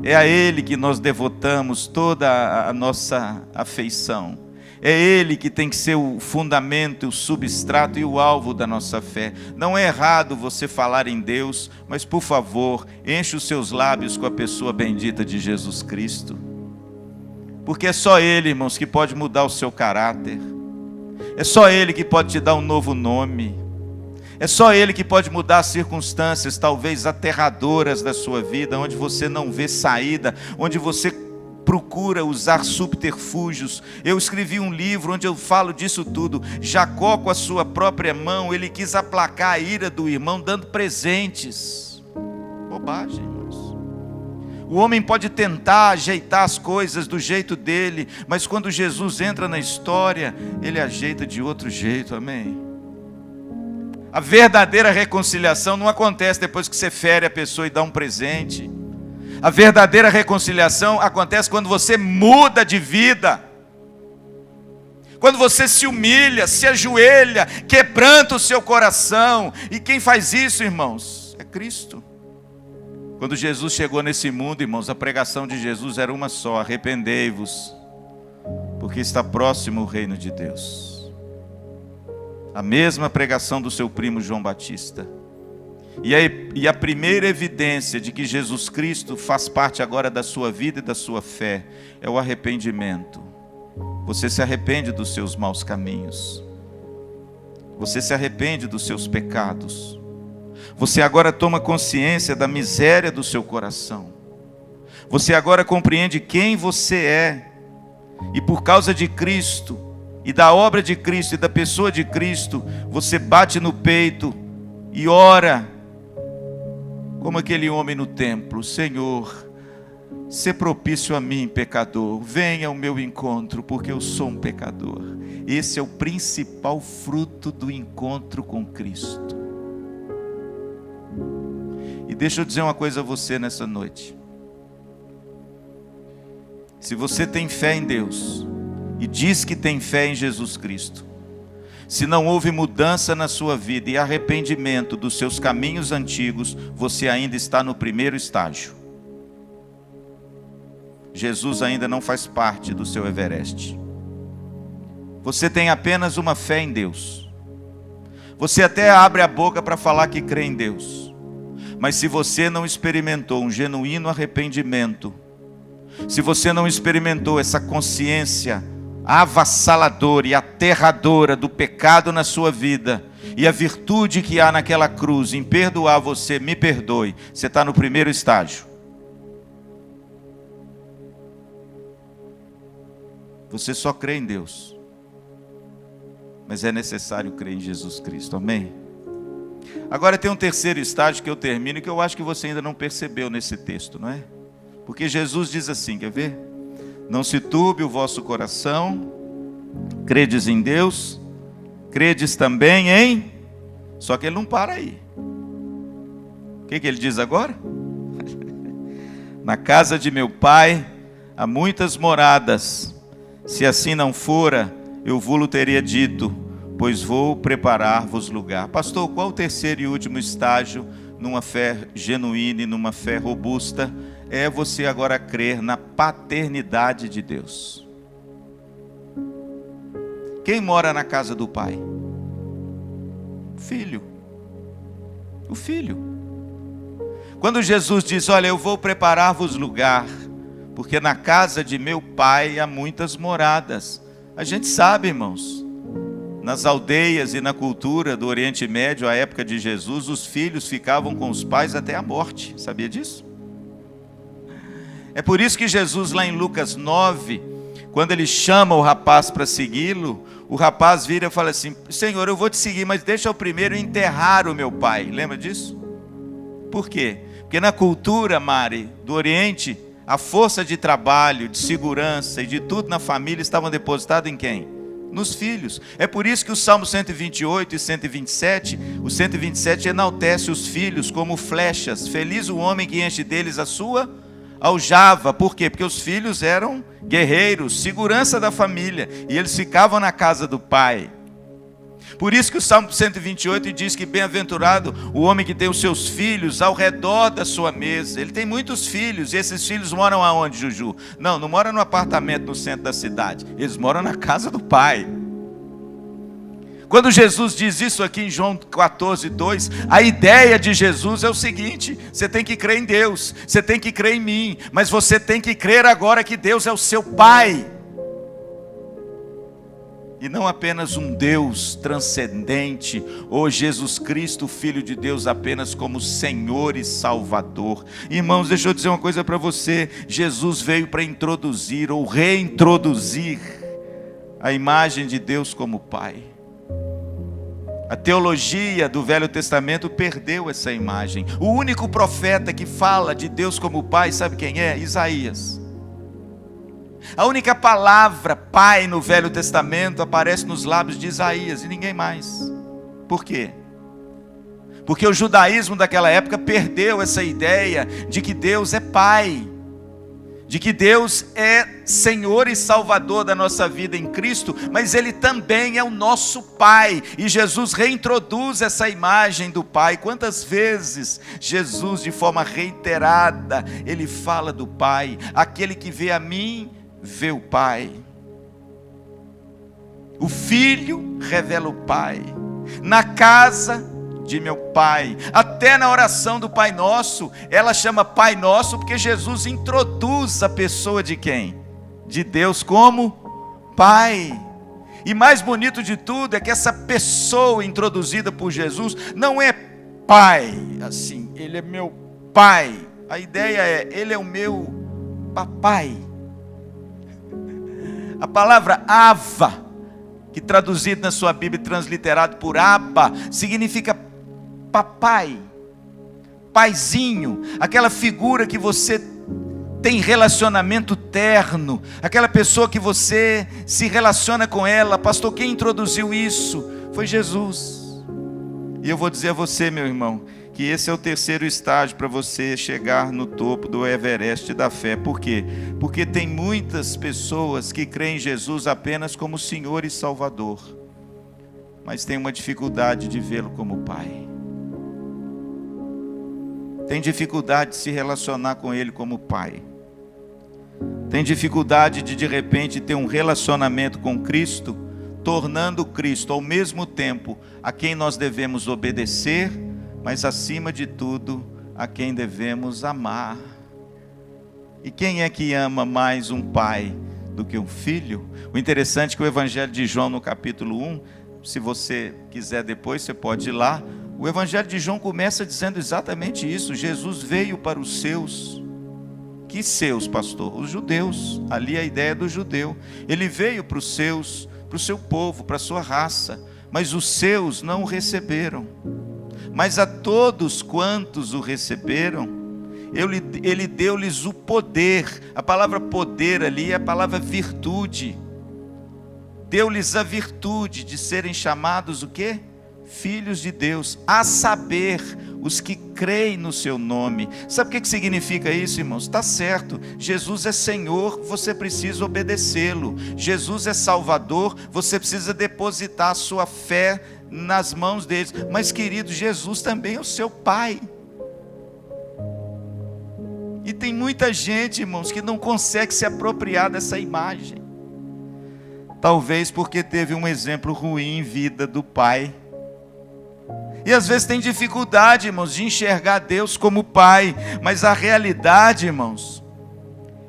É a Ele que nós devotamos toda a nossa afeição. É Ele que tem que ser o fundamento, o substrato e o alvo da nossa fé. Não é errado você falar em Deus, mas por favor, enche os seus lábios com a pessoa bendita de Jesus Cristo. Porque é só Ele, irmãos, que pode mudar o seu caráter. É só Ele que pode te dar um novo nome. É só Ele que pode mudar as circunstâncias, talvez aterradoras da sua vida, onde você não vê saída, onde você procura usar subterfúgios. Eu escrevi um livro onde eu falo disso tudo. Jacó, com a sua própria mão, ele quis aplacar a ira do irmão, dando presentes. Bobagem, irmãos. O homem pode tentar ajeitar as coisas do jeito dele, mas quando Jesus entra na história, ele ajeita de outro jeito, amém? A verdadeira reconciliação não acontece depois que você fere a pessoa e dá um presente. A verdadeira reconciliação acontece quando você muda de vida. Quando você se humilha, se ajoelha, quebranta o seu coração. E quem faz isso, irmãos? É Cristo. Quando Jesus chegou nesse mundo, irmãos, a pregação de Jesus era uma só: arrependei-vos, porque está próximo o reino de Deus. A mesma pregação do seu primo João Batista. E a primeira evidência de que Jesus Cristo faz parte agora da sua vida e da sua fé é o arrependimento. Você se arrepende dos seus maus caminhos. Você se arrepende dos seus pecados. Você agora toma consciência da miséria do seu coração. Você agora compreende quem você é. E por causa de Cristo, e da obra de Cristo, e da pessoa de Cristo, você bate no peito e ora, como aquele homem no templo: Senhor, sê propício a mim, pecador, venha ao meu encontro, porque eu sou um pecador. Esse é o principal fruto do encontro com Cristo. E deixa eu dizer uma coisa a você nessa noite. Se você tem fé em Deus, e diz que tem fé em Jesus Cristo, se não houve mudança na sua vida e arrependimento dos seus caminhos antigos, você ainda está no primeiro estágio. Jesus ainda não faz parte do seu Everest. Você tem apenas uma fé em Deus. Você até abre a boca para falar que crê em Deus, mas se você não experimentou um genuíno arrependimento, se você não experimentou essa consciência avassaladora e aterradora do pecado na sua vida, e a virtude que há naquela cruz em perdoar você, me perdoe, você está no primeiro estágio. Você só crê em Deus, mas é necessário crer em Jesus Cristo, amém? Agora tem um terceiro estágio que eu termino, que eu acho que você ainda não percebeu nesse texto, não é? Porque Jesus diz assim, quer ver? Não se turbe o vosso coração, credes em Deus, credes também em... Só que ele não para aí. O que ele diz agora? Na casa de meu pai há muitas moradas, se assim não fora, eu vou-lo teria dito, pois vou preparar-vos lugar. Pastor, qual o terceiro e último estágio numa fé genuína e numa fé robusta? É você agora crer na paternidade de Deus. Quem mora na casa do Pai? O Filho. O Filho. Quando Jesus diz: olha, eu vou preparar-vos lugar, porque na casa de meu Pai há muitas moradas. A gente sabe, irmãos, nas aldeias e na cultura do Oriente Médio, à época de Jesus, os filhos ficavam com os pais até a morte. Sabia disso? É por isso que Jesus, lá em Lucas 9, Quando ele chama o rapaz para segui-lo, o rapaz vira e fala assim: Senhor, eu vou te seguir, mas deixa eu primeiro enterrar o meu pai. Lembra disso? Por quê? Porque na cultura, Mari, do Oriente, a força de trabalho, de segurança e de tudo na família estavam depositadas em quem? Nos filhos. É por isso que o Salmo 128 e 127, o 127 enaltece os filhos como flechas. Feliz o homem que enche deles a sua aljava. Por quê? Porque os filhos eram guerreiros, segurança da família, e eles ficavam na casa do pai. Por isso que o Salmo 128 diz que bem-aventurado o homem que tem os seus filhos ao redor da sua mesa. Ele tem muitos filhos, e esses filhos moram aonde, Juju? Não moram no apartamento no centro da cidade, eles moram na casa do pai. Quando Jesus diz isso aqui em João 14:2, a ideia de Jesus é o seguinte: você tem que crer em Deus, você tem que crer em mim, mas você tem que crer agora que Deus é o seu pai. E não apenas um Deus transcendente, ou Jesus Cristo, Filho de Deus, apenas como Senhor e Salvador. Irmãos, deixa eu dizer uma coisa para você: Jesus veio para introduzir ou reintroduzir a imagem de Deus como Pai. A teologia do Velho Testamento perdeu essa imagem. O único profeta que fala de Deus como Pai, sabe quem é? Isaías. A única palavra pai no Velho Testamento aparece nos lábios de Isaías e ninguém mais. Por quê? Porque o judaísmo daquela época perdeu essa ideia de que Deus é pai, de que Deus é Senhor e Salvador da nossa vida em Cristo, mas Ele também é o nosso Pai, e Jesus reintroduz essa imagem do Pai. Quantas vezes Jesus, de forma reiterada, Ele fala do Pai: aquele que vê a mim, vê o Pai. O Filho revela o Pai. Na casa de meu Pai, até na oração do Pai Nosso, ela chama Pai Nosso, porque Jesus introduz a pessoa de quem? De Deus como Pai. E mais bonito de tudo é que essa pessoa introduzida por Jesus não é Pai, assim, Ele é meu Pai. A ideia é, Ele é o meu papai. A palavra Ava, que traduzido na sua Bíblia, transliterado por Abba, significa papai, paizinho, aquela figura que você tem relacionamento terno, aquela pessoa que você se relaciona com ela. Pastor, quem introduziu isso? Foi Jesus. E eu vou dizer a você, meu irmão, que esse é o terceiro estágio para você chegar no topo do Everest da fé. Por quê? Porque tem muitas pessoas que creem em Jesus apenas como Senhor e Salvador, mas tem uma dificuldade de vê-lo como Pai. Tem dificuldade de se relacionar com Ele como Pai. Tem dificuldade de repente ter um relacionamento com Cristo, tornando Cristo ao mesmo tempo a quem nós devemos obedecer, mas acima de tudo, a quem devemos amar. E quem é que ama mais um pai do que um filho? O interessante é que o Evangelho de João, no capítulo 1, se você quiser depois, você pode ir lá. O Evangelho de João começa dizendo exatamente isso: Jesus veio para os seus. Que seus, pastor? Os judeus. Ali a ideia do judeu. Ele veio para os seus, para o seu povo, para a sua raça, mas os seus não o receberam. Mas a todos quantos o receberam, Ele deu-lhes o poder. A palavra poder ali é a palavra virtude. Deu-lhes a virtude de serem chamados o quê? Filhos de Deus, a saber, os que creem no seu nome. Sabe o que significa isso, irmãos? Está certo, Jesus é Senhor, você precisa obedecê-lo. Jesus é Salvador, você precisa depositar a sua fé nas mãos deles. Mas querido, Jesus também é o seu Pai. E tem muita gente, irmãos, que não consegue se apropriar dessa imagem. Talvez porque teve um exemplo ruim em vida do pai. E às vezes tem dificuldade, irmãos, de enxergar Deus como Pai. Mas a realidade, irmãos,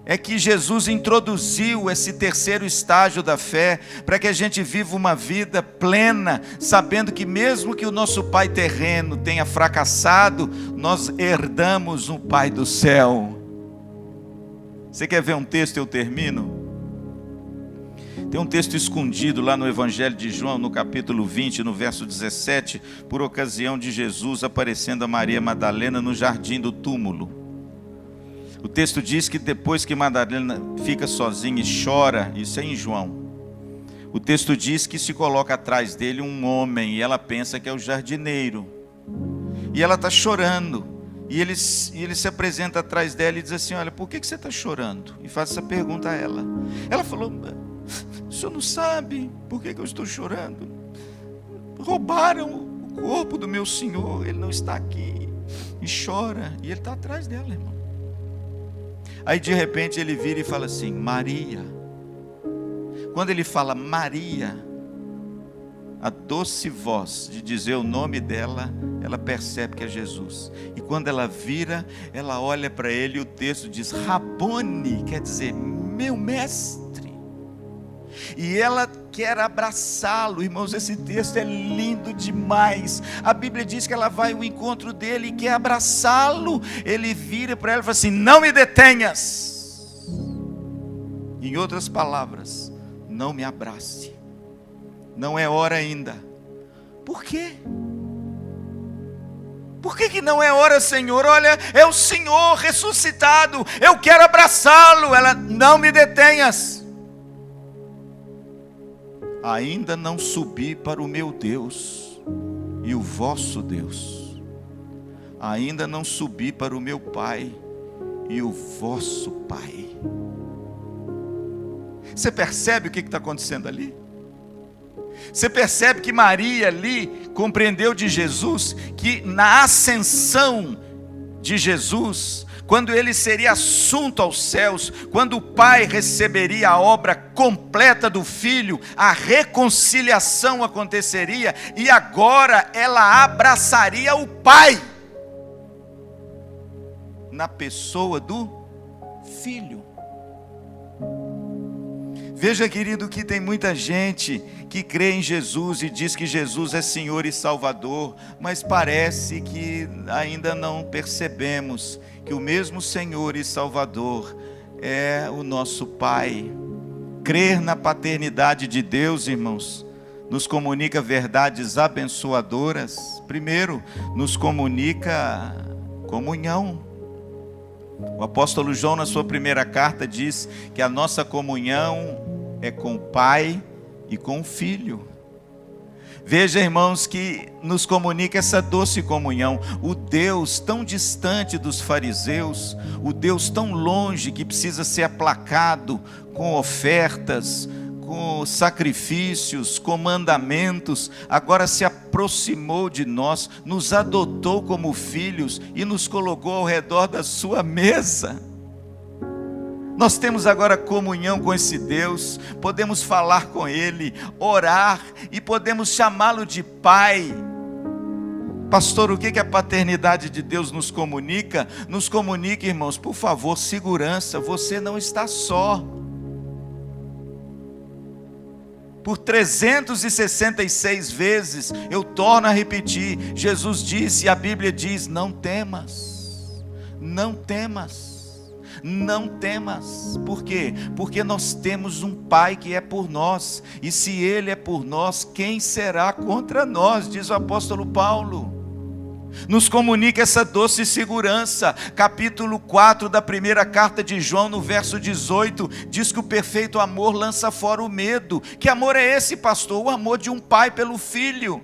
é que Jesus introduziu esse terceiro estágio da fé para que a gente viva uma vida plena, sabendo que mesmo que o nosso pai terreno tenha fracassado, nós herdamos um Pai do céu. Você quer ver um texto? Eu termino. Tem um texto escondido lá no Evangelho de João, no capítulo 20, no verso 17, por ocasião de Jesus aparecendo a Maria Madalena no jardim do túmulo. O texto diz que depois que Madalena fica sozinha e chora, isso é em João, o texto diz que se coloca atrás dele um homem, e ela pensa que é o jardineiro. E ela está chorando, e ele se apresenta atrás dela e diz assim: olha, por que você está chorando? E faz essa pergunta a ela. Ela falou: o senhor não sabe por que eu estou chorando? Roubaram o corpo do meu senhor, ele não está aqui. E chora, e ele está atrás dela, irmão. Aí de repente ele vira e fala assim: Maria. Quando ele fala Maria, a doce voz de dizer o nome dela, ela percebe que é Jesus. E quando ela vira, ela olha para ele e o texto diz Rabone, quer dizer meu mestre. E ela quer abraçá-lo. Irmãos, esse texto é lindo demais. A Bíblia diz que ela vai ao encontro dele e quer abraçá-lo. Ele vira para ela e fala assim: não me detenhas. Em outras palavras, não me abrace, não é hora ainda. Por quê? Por que não é hora, Senhor? Olha, é o Senhor ressuscitado, eu quero abraçá-lo. Ela: não me detenhas, ainda não subi para o meu Deus e o vosso Deus, ainda não subi para o meu Pai e o vosso Pai. Você percebe o que está acontecendo ali? Você percebe que Maria ali compreendeu de Jesus que na ascensão de Jesus, quando ele seria assunto aos céus, quando o Pai receberia a obra completa do Filho, a reconciliação aconteceria e agora ela abraçaria o Pai na pessoa do Filho. Veja, querido, que tem muita gente que crê em Jesus e diz que Jesus é Senhor e Salvador, mas parece que ainda não percebemos que o mesmo Senhor e Salvador é o nosso Pai. Crer na paternidade de Deus, irmãos, nos comunica verdades abençoadoras. Primeiro, nos comunica comunhão. O apóstolo João, na sua primeira carta, diz que a nossa comunhão é com o Pai e com o Filho. Veja, irmãos, que nos comunica essa doce comunhão. O Deus tão distante dos fariseus, o Deus tão longe que precisa ser aplacado com ofertas, com sacrifícios, com mandamentos, agora se aproximou de nós, nos adotou como filhos e nos colocou ao redor da sua mesa. Nós temos agora comunhão com esse Deus, podemos falar com Ele, orar e podemos chamá-lo de Pai. Pastor, o que a paternidade de Deus nos comunica? Nos comunica, irmãos, por favor, segurança, você não está só. Por 366 vezes, eu torno a repetir, Jesus disse, a Bíblia diz, não temas, não temas, não temas. Por quê? Porque nós temos um Pai que é por nós, e se Ele é por nós, quem será contra nós? Diz o apóstolo Paulo. Nos comunica essa doce segurança. Capítulo 4 da primeira carta de João, no verso 18, diz que o perfeito amor lança fora o medo. Que amor é esse, pastor? O amor de um pai pelo filho.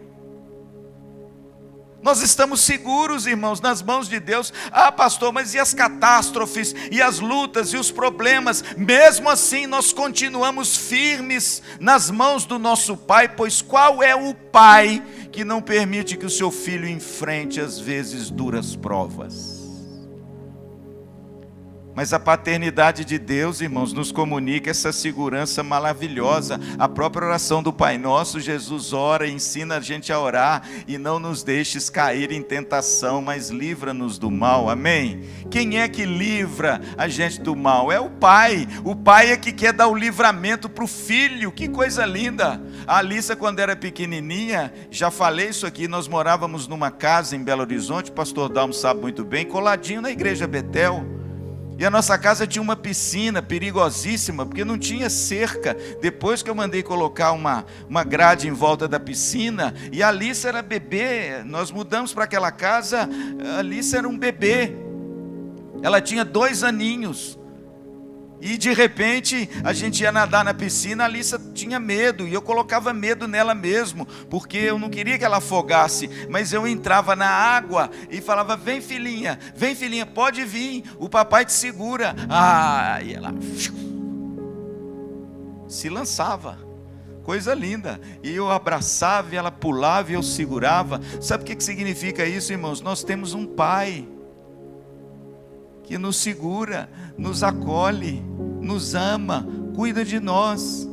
Nós estamos seguros, irmãos, nas mãos de Deus. Ah, pastor, mas e as catástrofes, e as lutas, e os problemas? Mesmo assim, nós continuamos firmes nas mãos do nosso Pai, pois qual é o Pai que não permite que o seu filho enfrente, às vezes, duras provas? Mas a paternidade de Deus, irmãos, nos comunica essa segurança maravilhosa. A própria oração do Pai Nosso, Jesus ora e ensina a gente a orar. E não nos deixes cair em tentação, mas livra-nos do mal. Amém? Quem é que livra a gente do mal? É o Pai. O Pai é que quer dar o livramento para o Filho. Que coisa linda. A Alissa, quando era pequenininha, já falei isso aqui, nós morávamos numa casa em Belo Horizonte, o pastor Dalmo sabe muito bem, coladinho na igreja Betel. E a nossa casa tinha uma piscina perigosíssima, porque não tinha cerca. Depois que eu mandei colocar uma grade em volta da piscina, e a Alice era bebê, nós mudamos para aquela casa, a Alice era um bebê. Ela tinha 2 aninhos. E de repente, a gente ia nadar na piscina, a Alice tinha medo, e eu colocava medo nela mesmo, porque eu não queria que ela afogasse, mas eu entrava na água e falava, vem filhinha, pode vir, o papai te segura. E ela se lançava, coisa linda, e eu abraçava, e ela pulava, e eu segurava. Sabe o que significa isso, irmãos? Nós temos um pai que nos segura, nos acolhe, nos ama, cuida de nós.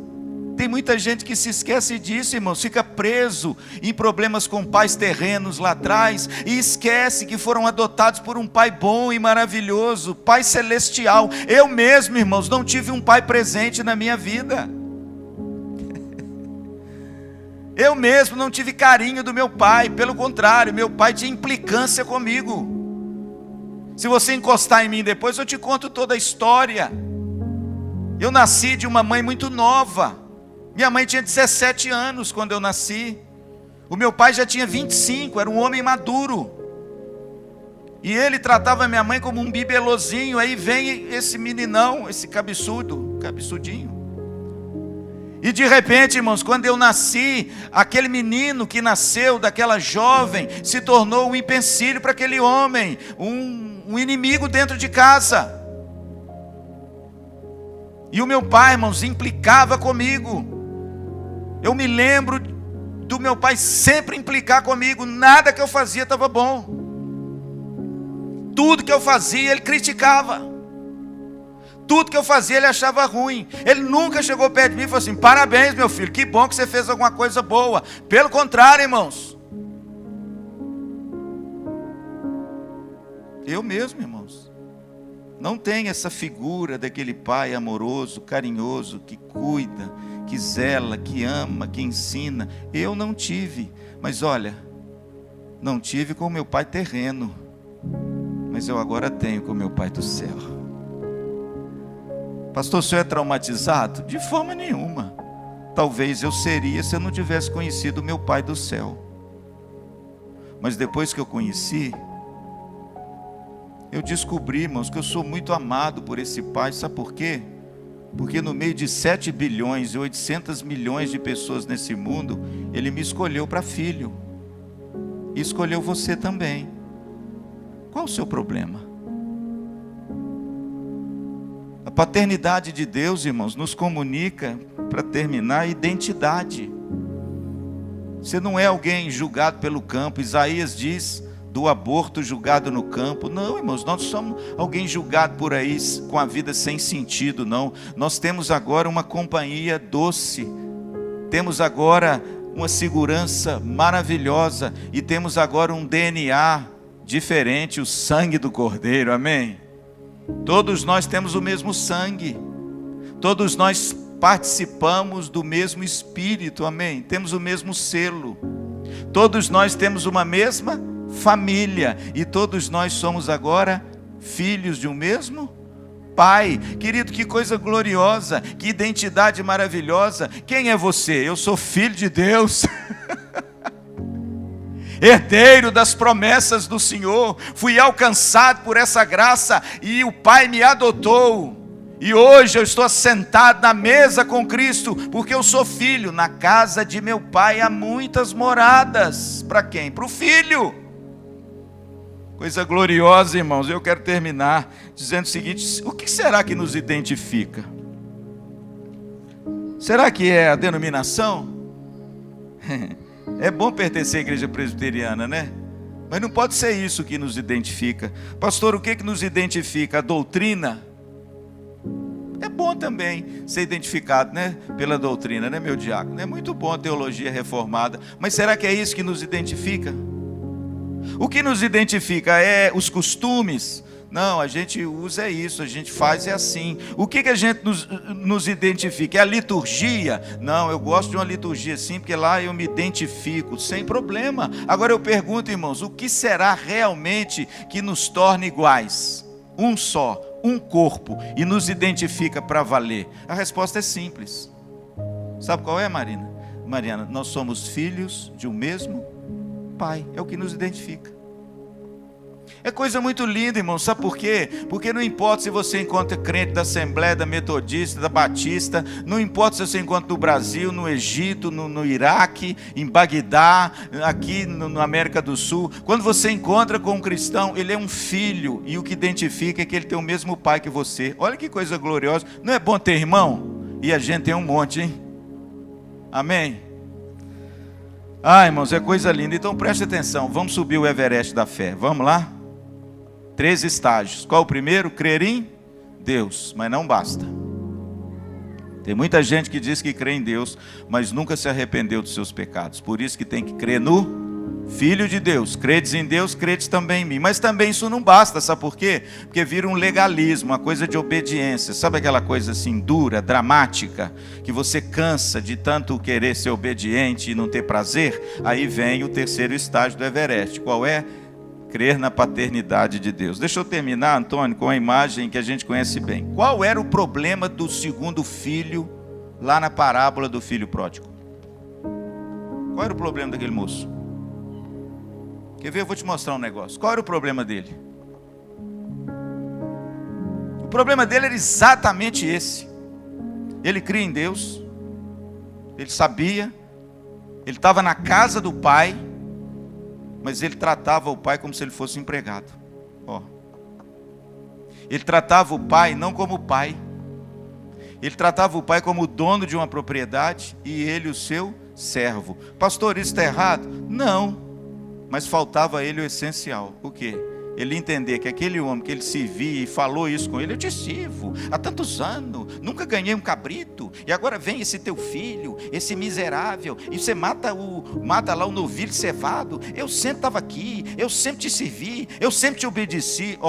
Tem muita gente que se esquece disso, irmãos, fica preso em problemas com pais terrenos lá atrás, e esquece que foram adotados por um pai bom e maravilhoso, pai celestial. Eu mesmo, irmãos, não tive um pai presente na minha vida. Eu mesmo não tive carinho do meu pai, pelo contrário, meu pai tinha implicância comigo. Se você encostar em mim depois, eu te conto toda a história. Eu nasci de uma mãe muito nova. Minha mãe tinha 17 anos quando eu nasci. O meu pai já tinha 25, era um homem maduro. E ele tratava minha mãe como um bibelozinho. Aí vem esse meninão, esse cabeçudinho. E de repente, irmãos, quando eu nasci, aquele menino que nasceu daquela jovem se tornou um empecilho para aquele homem, um inimigo dentro de casa. E o meu pai, irmãos, implicava comigo. Eu me lembro do meu pai sempre implicar comigo. Nada que eu fazia estava bom. Tudo que eu fazia ele criticava. Tudo que eu fazia ele achava ruim. Ele nunca chegou perto de mim e falou assim, parabéns meu filho, que bom que você fez alguma coisa boa. Pelo contrário, irmãos, eu mesmo, irmãos, não tenho essa figura daquele pai amoroso, carinhoso, que cuida, que zela, que ama, que ensina. Eu não tive. Mas olha, não tive com o meu pai terreno, mas eu agora tenho com o meu pai do céu. Pastor, o senhor é traumatizado? De forma nenhuma. Talvez eu seria se eu não tivesse conhecido o meu pai do céu. Mas depois que eu conheci, eu descobri, irmãos, que eu sou muito amado por esse pai. Sabe por quê? Porque no meio de 7 bilhões e 800 milhões de pessoas nesse mundo, ele me escolheu para filho. E escolheu você também. Qual o seu problema? A paternidade de Deus, irmãos, nos comunica, para terminar, a identidade. Você não é alguém julgado pelo campo. Isaías diz do aborto julgado no campo. Não, irmãos, nós não somos alguém julgado por aí com a vida sem sentido, não. Nós temos agora uma companhia doce. Temos agora uma segurança maravilhosa. E temos agora um DNA diferente, o sangue do Cordeiro, amém? Todos nós temos o mesmo sangue, todos nós participamos do mesmo Espírito, amém? Temos o mesmo selo, todos nós temos uma mesma família, e todos nós somos agora filhos de um mesmo Pai. Querido, que coisa gloriosa, que identidade maravilhosa. Quem é você? Eu sou filho de Deus. Herdeiro das promessas do Senhor, fui alcançado por essa graça, e o Pai me adotou, e hoje eu estou sentado na mesa com Cristo, porque eu sou filho. Na casa de meu Pai há muitas moradas. Para quem? Para o filho. Coisa gloriosa, irmãos. Eu quero terminar dizendo o seguinte: o que será que nos identifica? Será que é a denominação? É bom pertencer à igreja presbiteriana, né? Mas não pode ser isso que nos identifica. Pastor, o que nos identifica? A doutrina? É bom também ser identificado, né, pela doutrina, né, meu diácono? É muito bom a teologia reformada. Mas será que é isso que nos identifica? O que nos identifica é os costumes? Não, a gente usa isso, a gente faz assim. O que a gente nos identifica? É a liturgia? Não, eu gosto de uma liturgia assim, porque lá eu me identifico, sem problema. Agora eu pergunto, irmãos, o que será realmente que nos torna iguais? Um só, um corpo e nos identifica para valer? A resposta é simples. Sabe qual é, Mariana? Nós somos filhos de um mesmo Pai. É o que nos identifica. É coisa muito linda, irmão. Sabe por quê? Porque não importa se você encontra crente da Assembleia, da Metodista, da Batista, não importa se você encontra no Brasil, no Egito, no Iraque, em Bagdá, aqui na América do Sul. Quando você encontra com um cristão, ele é um filho, e o que identifica é que ele tem o mesmo pai que você. Olha que coisa gloriosa. Não é bom ter irmão? E a gente tem um monte, hein? Amém? Irmãos, é coisa linda. Então preste atenção, vamos subir o Everest da fé. Vamos lá? 3 estágios. Qual o primeiro? Crer em Deus, mas não basta. Tem muita gente que diz que crê em Deus, mas nunca se arrependeu dos seus pecados. Por isso que tem que crer no Filho de Deus. Credes em Deus, credes também em mim. Mas também isso não basta, sabe por quê? Porque vira um legalismo, uma coisa de obediência. Sabe aquela coisa assim dura, dramática, que você cansa de tanto querer ser obediente e não ter prazer? Aí vem o terceiro estágio do Everest. Qual é? Crer na paternidade de Deus. Deixa eu terminar, Antônio, com a imagem que a gente conhece bem. Qual era o problema do segundo filho, lá na parábola do filho pródigo? Qual era o problema daquele moço? Quer ver? Eu vou te mostrar um negócio. Qual era o problema dele? O problema dele era exatamente esse. Ele cria em Deus, ele sabia, ele estava na casa do pai, mas ele tratava o pai como se ele fosse empregado. Ele tratava o pai não como pai. Ele tratava o pai como o dono de uma propriedade e ele o seu servo. Pastor, isso está errado? Não. Mas faltava a ele o essencial. O quê? Ele entender que aquele homem que ele servia e falou isso com ele: eu te sirvo há tantos anos, nunca ganhei um cabrito, e agora vem esse teu filho, esse miserável, e você mata lá o novilho cevado. Eu sempre estava aqui, eu sempre te servi, eu sempre te obedeci.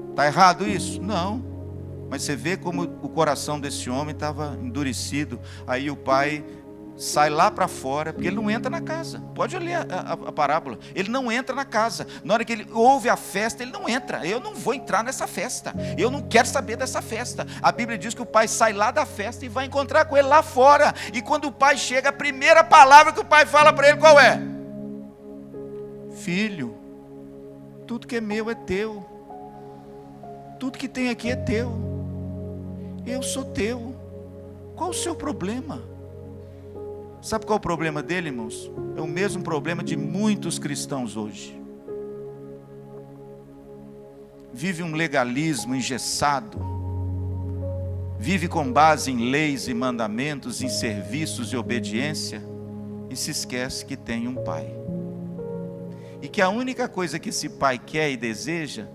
Está errado isso? Não. Mas você vê como o coração desse homem estava endurecido. Aí o pai sai lá para fora, porque ele não entra na casa. Pode ler a parábola. Ele não entra na casa. Na hora que ele ouve a festa, ele não entra. Eu não vou entrar nessa festa. Eu não quero saber dessa festa. A Bíblia diz que o pai sai lá da festa e vai encontrar com ele lá fora. E quando o pai chega, a primeira palavra que o pai fala para ele, qual é? Filho, tudo que é meu é teu. Tudo que tem aqui é teu. Eu sou teu. Qual o seu problema? Sabe qual é o problema dele, irmãos? É o mesmo problema de muitos cristãos hoje. Vive um legalismo engessado. Vive com base em leis e mandamentos, em serviços e obediência. E se esquece que tem um pai. E que a única coisa que esse pai quer e deseja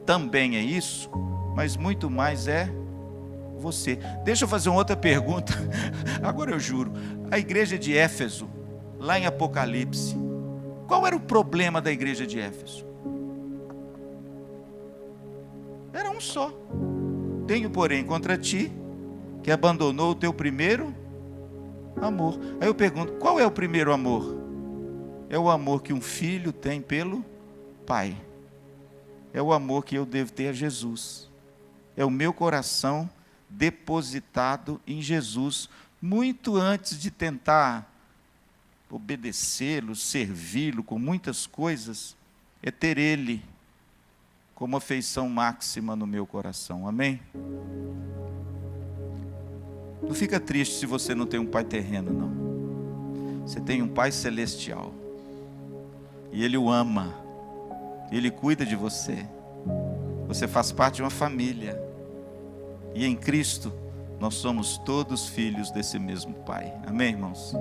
também é isso, mas muito mais é você. Deixa eu fazer uma outra pergunta. Agora eu juro. A igreja de Éfeso, lá em Apocalipse, qual era o problema da igreja de Éfeso? Era um só. Tenho, porém, contra ti, que abandonou o teu primeiro amor. Aí eu pergunto, qual é o primeiro amor? É o amor que um filho tem pelo pai. É o amor que eu devo ter a Jesus. É o meu coração depositado em Jesus, muito antes de tentar obedecê-lo, servi-lo com muitas coisas, é ter Ele como afeição máxima no meu coração. Amém? Não fica triste se você não tem um pai terreno, não. Você tem um pai celestial. E Ele o ama. Ele cuida de você. Você faz parte de uma família. E em Cristo, nós somos todos filhos desse mesmo Pai. Amém, irmãos?